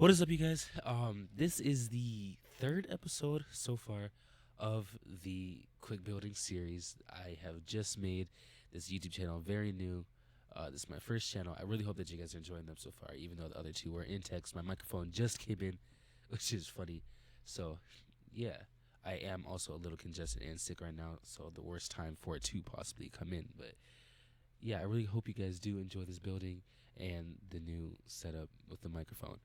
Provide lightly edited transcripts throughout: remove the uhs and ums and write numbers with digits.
What is up, you guys? This is the third episode so far of the quick building series. I have just made this YouTube channel very new. This is my first channel. I really hope that you guys are enjoying them so far, even though the other two were in text. My microphone just came in, which is funny. So, yeah, I am also a little congested and sick right now, so the worst time for it to possibly come in. But yeah, I really hope you guys do enjoy this building and the new setup with the microphone.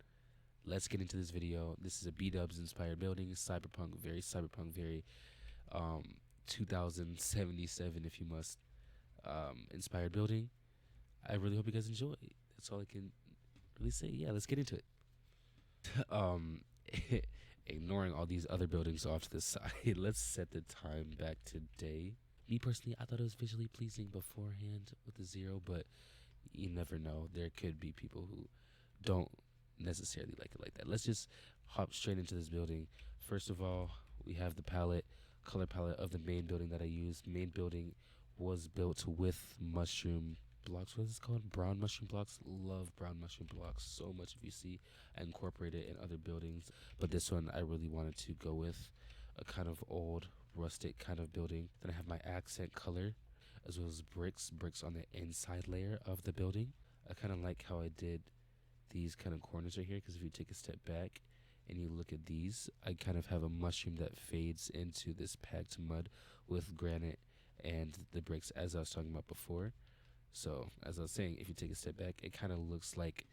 Let's get into this video. This is a B-Dubs inspired building, cyberpunk, very um 2077 if you must, inspired building. I really hope you guys enjoy. That's all I can really say. Yeah, let's get into it. um Ignoring all these other buildings off to the side, let's set the time back today. Me personally, I thought it was visually pleasing beforehand with the zero, but you never know. There could be people who don't necessarily like it like that. Let's just hop straight into this building. First of all, we have the color palette of the main building that I used. Main building was built with mushroom blocks. What is it called? Brown mushroom blocks. Love brown mushroom blocks so much. If you see, I incorporate it in other buildings, but this one I really wanted to go with a kind of old rustic kind of building. Then I have my accent color as well as bricks on the inside layer of the building. I kind of like how I did these kind of corners right here, because if you take a step back and you look at these, I kind of have a mushroom that fades into this packed mud with granite and the bricks, as I was talking about before. So as I was saying, if you take a step back, it kind of looks like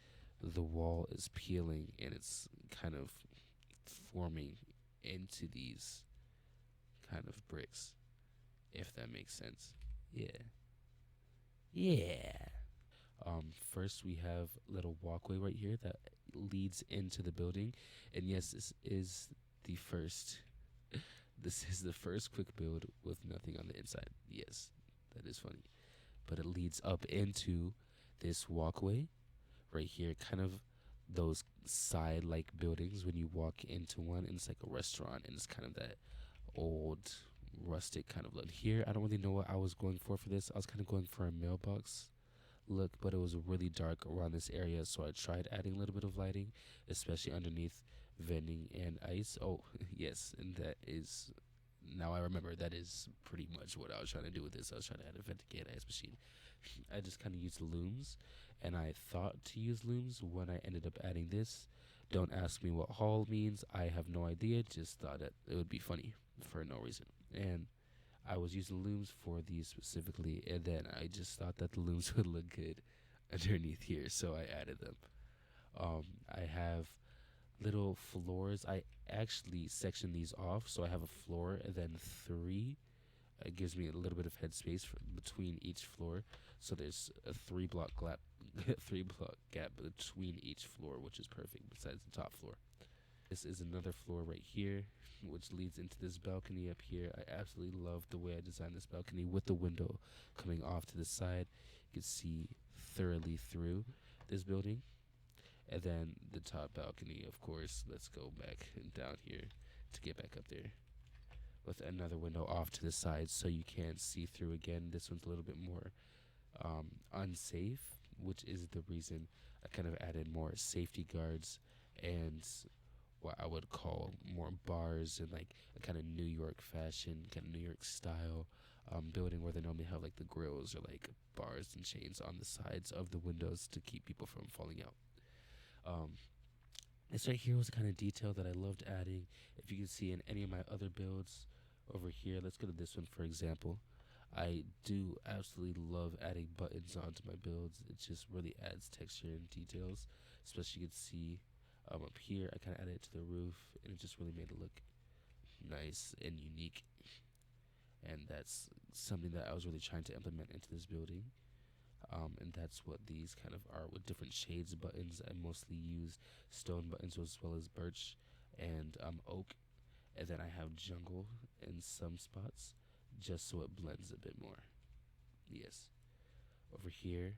the wall is peeling and it's kind of forming into these kind of bricks, if that makes sense. Yeah. Yeah. First, we have a little walkway right here that leads into the building, and yes, this is the first. This is the first quick build with nothing on the inside. Yes, that is funny, but it leads up into this walkway right here, kind of those side like buildings when you walk into one, and it's like a restaurant, and it's kind of that old rustic kind of look. Here, I don't really know what I was going for this. I was kind of going for a mailbox look, but it was really dark around this area, so I tried adding a little bit of lighting, especially underneath vending and ice. Oh, yes, and that is, now I remember, that is pretty much what I was trying to do with this. I was trying to add a vending and ice machine. I just kind of used looms, and I thought to use looms when I ended up adding this. Don't ask me what haul means. I have no idea. Just thought that it would be funny for no reason. And I was using looms for these specifically, and then I just thought that the looms would look good underneath here, so I added them. I have little floors. I actually section these off, so I have a floor and then three. It gives me a little bit of headspace between each floor, so there's a 3 block gap, 3 block gap between each floor, which is perfect. Besides the top floor. This is another floor right here, which leads into this balcony up here. I absolutely love the way I designed this balcony with the window coming off to the side. You can see thoroughly through this building. And then the top balcony, of course. Let's go back and down here to get back up there. With another window off to the side so you can't see through again. This one's a little bit more unsafe, which is the reason I kind of added more safety guards and what I would call more bars and like a kind of New York fashion, kind of New York style building where they normally have like the grills or like bars and chains on the sides of the windows to keep people from falling out. Um, this right here was the kind of detail that I loved adding. If you can see in any of my other builds over here, let's go to this one for example. I do absolutely love adding buttons onto my builds. It just really adds texture and details. Especially you can see up here, I kind of added it to the roof, and it just really made it look nice and unique. And that's something that I was really trying to implement into this building. And that's what these kind of are, with different shades of buttons. I mostly use stone buttons as well as birch and oak. And then I have jungle in some spots just so it blends a bit more. Yes. Over here,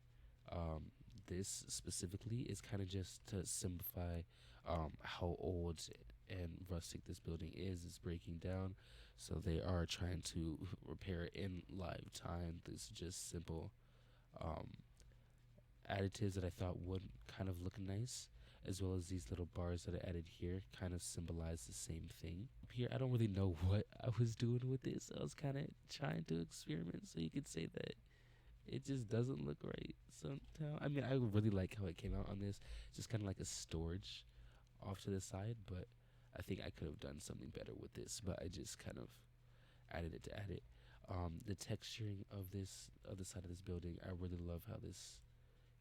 this specifically is kind of just to simplify how old and rustic this building is. It's breaking down, so they are trying to repair it in live time. This is just simple um, additives that I thought would kind of look nice, as well as these little bars that I added here kind of symbolize the same thing. Here, I don't really know what I was doing with this. I was kind of trying to experiment, so you could say that it just doesn't look right somehow. I mean, I really like how it came out on this. Just kind of like a storage off to the side, but I think I could have done something better with this, but I just kind of added it to add it. The texturing of this, of the side of this building, I really love how this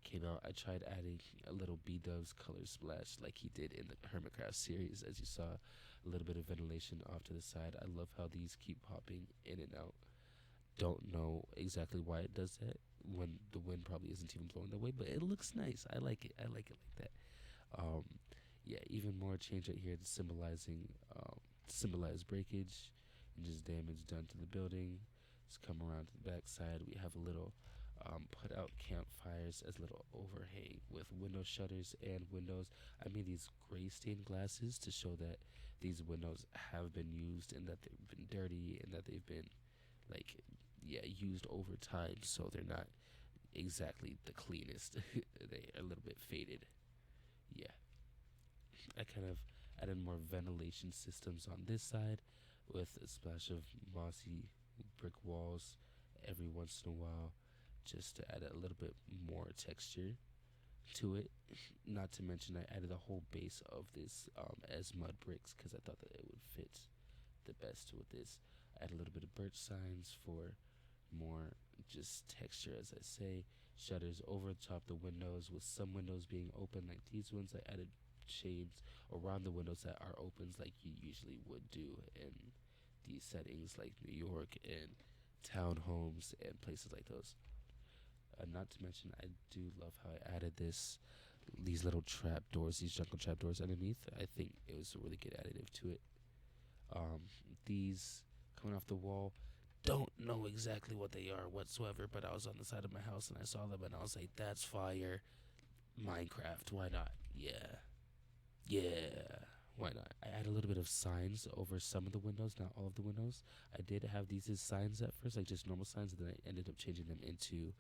came out. I tried adding a little B-Dubs color splash like he did in the Hermitcraft series, as you saw, a little bit of ventilation off to the side. I love how these keep popping in and out. Don't know exactly why it does that when the wind probably isn't even blowing that way, but it looks nice. I like it. I like it like that. Um, yeah, even more change right here to symbolize breakage and just damage done to the building. Let's come around to the back side. We have a little put out campfires as a little overhang with window shutters and windows. I made these gray stained glasses to show that these windows have been used and that they've been dirty and that they've been like used over time, so they're not exactly the cleanest. They are a little bit faded. Yeah, I kind of added more ventilation systems on this side with a splash of mossy brick walls every once in a while, just to add a little bit more texture to it. Not to mention, I added the whole base of this as mud bricks because I thought that it would fit the best with this. Add a little bit of birch signs for more just texture, as I say. Shutters over the top the windows, with some windows being open like these ones. I added shades around the windows that are opens like you usually would do in these settings like New York and townhomes and places like those. Not to mention, I do love how I added these little trap doors, these jungle trap doors underneath. I think it was a really good additive to it. These coming off the wall, don't know exactly what they are whatsoever, but I was on the side of my house and I saw them and I was like, that's fire. Minecraft, why not? Yeah. Yeah. Why not? I add a little bit of signs over some of the windows, not all of the windows. I did have these as signs at first, like just normal signs, and then I ended up changing them into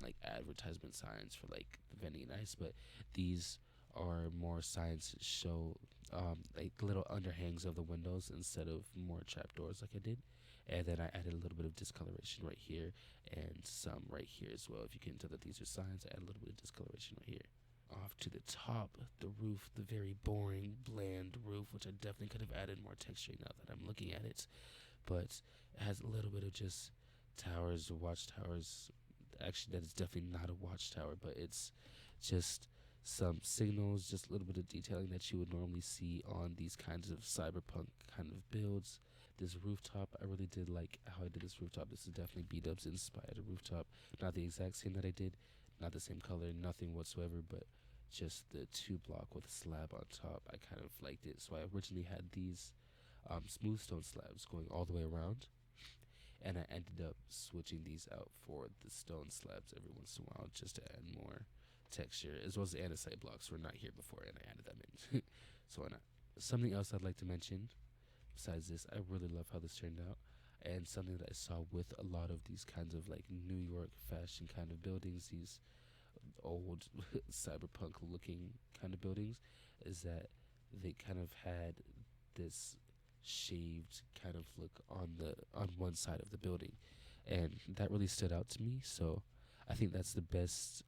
like advertisement signs for like vending and ice. But these are more signs that show like little underhangs of the windows instead of more trapdoors like I did. And then I added a little bit of discoloration right here and some right here as well. If you can tell that these are signs, I add a little bit of discoloration right here. Off to the top, the roof, the very boring, bland roof, which I definitely could have added more texture now that I'm looking at it. But it has a little bit of just towers, watchtowers. Actually, that is definitely not a watchtower, but it's just some signals, just a little bit of detailing that you would normally see on these kinds of cyberpunk kind of builds. This rooftop, I really did like how I did this rooftop. This is definitely B-Dubs inspired rooftop. Not the exact same that I did, not the same color, nothing whatsoever, but just the 2 block with a slab on top. I kind of liked it. So I originally had these smooth stone slabs going all the way around, and I ended up switching these out for the stone slabs every once in a while just to add more texture, as well as the andesite blocks were not here before, and I added them in. So why not? Something else I'd like to mention besides this, I really love how this turned out. And something that I saw with a lot of these kinds of like New York fashion kind of buildings, these old cyberpunk looking kind of buildings, is that they kind of had this shaved kind of look on one side of the building, and that really stood out to me. So I think that's the best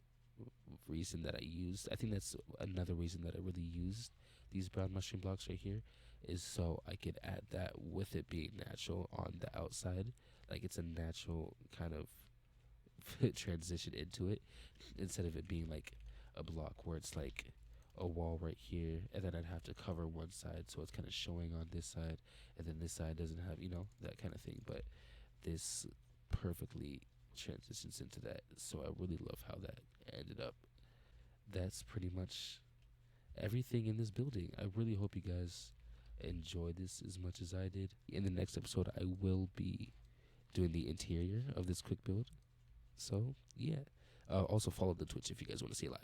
reason that I used. I think that's another reason that I really used these brown mushroom blocks right here, is so I could add that with it being natural on the outside. Like it's a natural kind of transition into it, instead of it being like a block where it's like a wall right here and then I'd have to cover one side so it's kind of showing on this side, and then this side doesn't have, that kind of thing. But this perfectly transitions into that, so I really love how that ended up. That's pretty much everything in this building. I really hope you guys enjoyed this as much as I did. In the next episode, I will be doing the interior of this quick build. So, yeah. Also, follow the Twitch if you guys want to see it live.